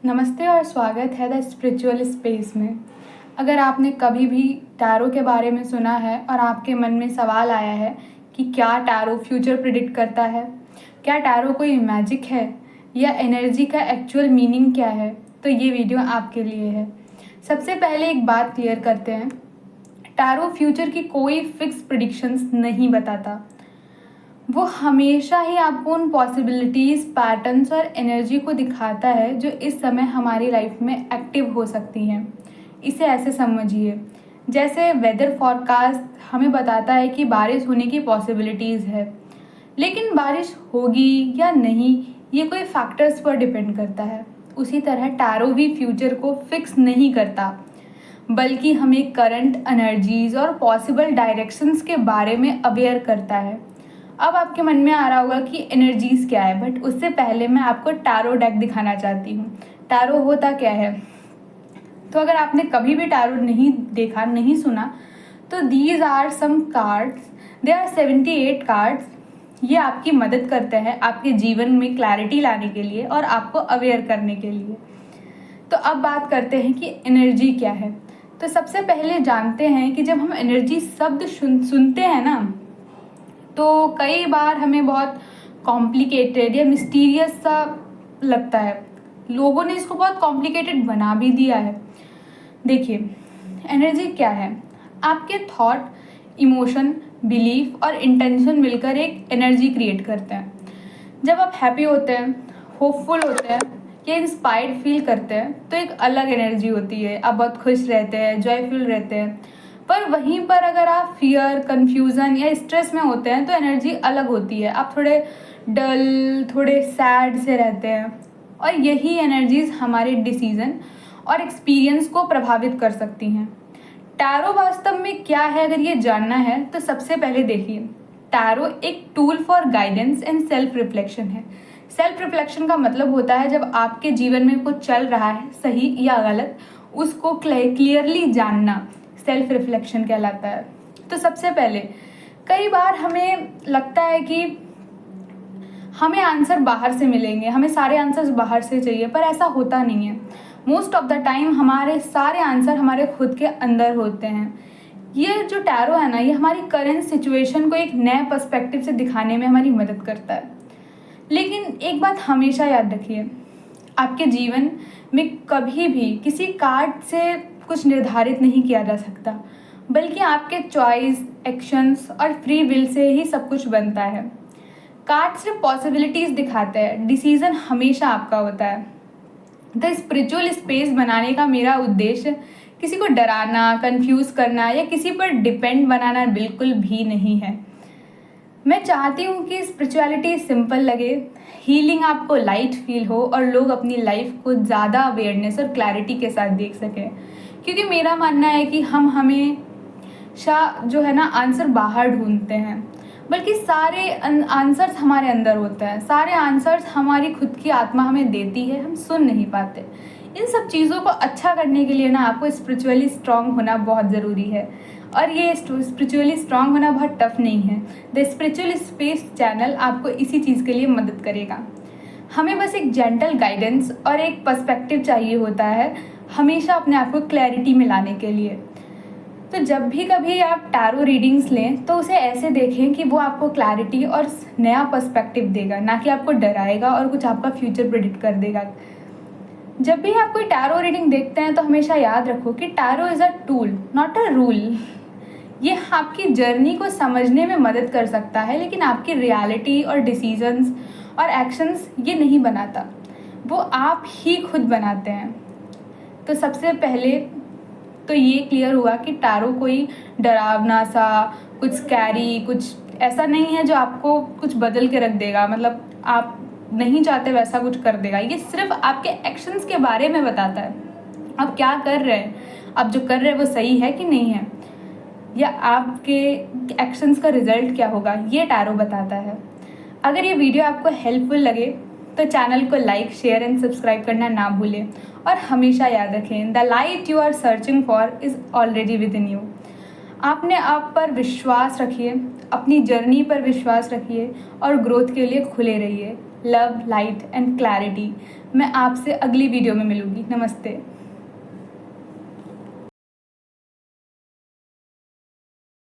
नमस्ते और स्वागत है द स्पिरिचुअल स्पेस में। अगर आपने कभी भी टैरो के बारे में सुना है और आपके मन में सवाल आया है कि क्या टैरो फ्यूचर प्रिडिक्ट करता है, क्या टैरो कोई मैजिक है या एनर्जी का एक्चुअल मीनिंग क्या है, तो ये वीडियो आपके लिए है। सबसे पहले एक बात क्लियर करते हैं, टैरो फ्यूचर की कोई फिक्स प्रिडिक्शंस नहीं बताता। वो हमेशा ही आपको उन पॉसिबिलिटीज़, पैटर्न्स और एनर्जी को दिखाता है जो इस समय हमारी लाइफ में एक्टिव हो सकती हैं। इसे ऐसे समझिए, जैसे वेदर फॉरकास्ट हमें बताता है कि बारिश होने की पॉसिबिलिटीज़ है, लेकिन बारिश होगी या नहीं ये कोई फैक्टर्स पर डिपेंड करता है। उसी तरह टैरो भी फ्यूचर को फिक्स नहीं करता, बल्कि हमें करंट एनर्जीज और पॉसिबल डायरेक्शंस के बारे में अवेयर करता है। अब आपके मन में आ रहा होगा कि एनर्जीज क्या है, बट उससे पहले मैं आपको टैरो डेक दिखाना चाहती हूँ। टैरो होता क्या है? तो अगर आपने कभी भी टैरो नहीं देखा, नहीं सुना, तो these are some cards, they are 78 cards. ये आपकी मदद करते हैं आपके जीवन में क्लैरिटी लाने के लिए और आपको अवेयर करने के लिए। तो अब बात करते हैं कि एनर्जी क्या है। तो सबसे पहले जानते हैं कि जब हम एनर्जी शब्द सुनते हैं ना, तो कई बार हमें बहुत कॉम्प्लिकेटेड या मिस्टीरियस सा लगता है। लोगों ने इसको बहुत कॉम्प्लिकेटेड बना भी दिया है। देखिए, एनर्जी क्या है? आपके थॉट, इमोशन, बिलीफ और इंटेंशन मिलकर एक एनर्जी क्रिएट करते हैं। जब आप हैप्पी होते हैं, होपफुल होते हैं या इंस्पायर्ड फील करते हैं तो एक अलग एनर्जी होती है। आप बहुत खुश रहते हैं, जॉयफुल रहते हैं। पर वहीं पर अगर आप फियर, कंफ्यूजन या स्ट्रेस में होते हैं तो एनर्जी अलग होती है। आप थोड़े डल, थोड़े सैड से रहते हैं, और यही एनर्जीज हमारे डिसीजन और एक्सपीरियंस को प्रभावित कर सकती हैं। टैरो वास्तव में क्या है, अगर ये जानना है तो सबसे पहले देखिए, टैरो एक tool for guidance and self reflection है। सेल्फ रिफ्लेक्शन का मतलब होता है जब आपके जीवन में कुछ चल रहा है, सही या गलत, उसको क्लियरली जानना सेल्फ रिफ्लेक्शन कहलाता है। तो सबसे पहले, कई बार हमें लगता है कि हमें आंसर बाहर से मिलेंगे, हमें सारे आंसर्स बाहर से चाहिए, पर ऐसा होता नहीं है। मोस्ट ऑफ द टाइम हमारे सारे आंसर हमारे खुद के अंदर होते हैं। ये जो टैरो है ना, ये हमारी करंट सिचुएशन को एक नए पर्सपेक्टिव से दिखाने में हमारी मदद करता है। लेकिन एक बात हमेशा याद रखिए, आपके जीवन में कभी भी किसी कार्ड से कुछ निर्धारित नहीं किया जा सकता, बल्कि आपके चॉइस, एक्शंस और फ्री विल से ही सब कुछ बनता है। कार्ड सिर्फ पॉसिबिलिटीज़ दिखाते हैं, डिसीजन हमेशा आपका होता है। द स्पिरिचुअल स्पेस बनाने का मेरा उद्देश्य किसी को डराना, कंफ्यूज करना या किसी पर डिपेंड बनाना बिल्कुल भी नहीं है। मैं चाहती हूँ कि स्पिरिचुअलिटी सिंपल लगे, हीलिंग आपको लाइट फील हो और लोग अपनी लाइफ को ज़्यादा अवेयरनेस और क्लैरिटी के साथ देख सकें। क्योंकि मेरा मानना है कि हम हमेशा जो है ना आंसर बाहर ढूंढते हैं, बल्कि सारे आंसर्स हमारे अंदर होते हैं। सारे आंसर्स हमारी खुद की आत्मा हमें देती है, हम सुन नहीं पाते। इन सब चीज़ों को अच्छा करने के लिए ना आपको स्पिरिचुअली स्ट्रांग होना बहुत ज़रूरी है, और ये स्पिरिचुअली स्ट्रांग होना बहुत टफ नहीं है। द स्पिरिचुअल स्पेस चैनल आपको इसी चीज़ के लिए मदद करेगा। हमें बस एक जेंटल गाइडेंस और एक पर्सपेक्टिव चाहिए होता है, हमेशा अपने आप को क्लैरिटी में लाने के लिए। तो जब भी कभी आप टैरो रीडिंग्स लें तो उसे ऐसे देखें कि वो आपको क्लैरिटी और नया पर्सपेक्टिव देगा, ना कि आपको डराएगा और कुछ आपका फ्यूचर प्रेडिक्ट कर देगा। जब भी आप कोई टैरो रीडिंग देखते हैं तो हमेशा याद रखो कि tarot is a tool, not a rule. ये आपकी जर्नी को समझने में मदद कर सकता है, लेकिन आपकी रियलिटी और डिसीजंस और एक्शंस ये नहीं बनाता, वो आप ही खुद बनाते हैं। तो सबसे पहले तो ये क्लियर हुआ कि टैरो कोई डरावना सा, कुछ स्कैरी, कुछ ऐसा नहीं है जो आपको कुछ बदल के रख देगा, मतलब आप नहीं चाहते वैसा कुछ कर देगा। ये सिर्फ आपके एक्शंस के बारे में बताता है, आप क्या कर रहे हैं, आप जो कर रहे हैं वो सही है कि नहीं है, या आपके एक्शंस का रिजल्ट क्या होगा, ये टैरो बताता है। अगर ये वीडियो आपको हेल्पफुल लगे तो चैनल को लाइक, शेयर एंड सब्सक्राइब करना ना भूलें, और हमेशा याद रखें, the light you are searching for is already within you. आपने आप पर विश्वास रखिए, अपनी जर्नी पर विश्वास रखिए और ग्रोथ के लिए खुले रहिए। Love, light and clarity. मैं आपसे अगली वीडियो में मिलूँगी। नमस्ते।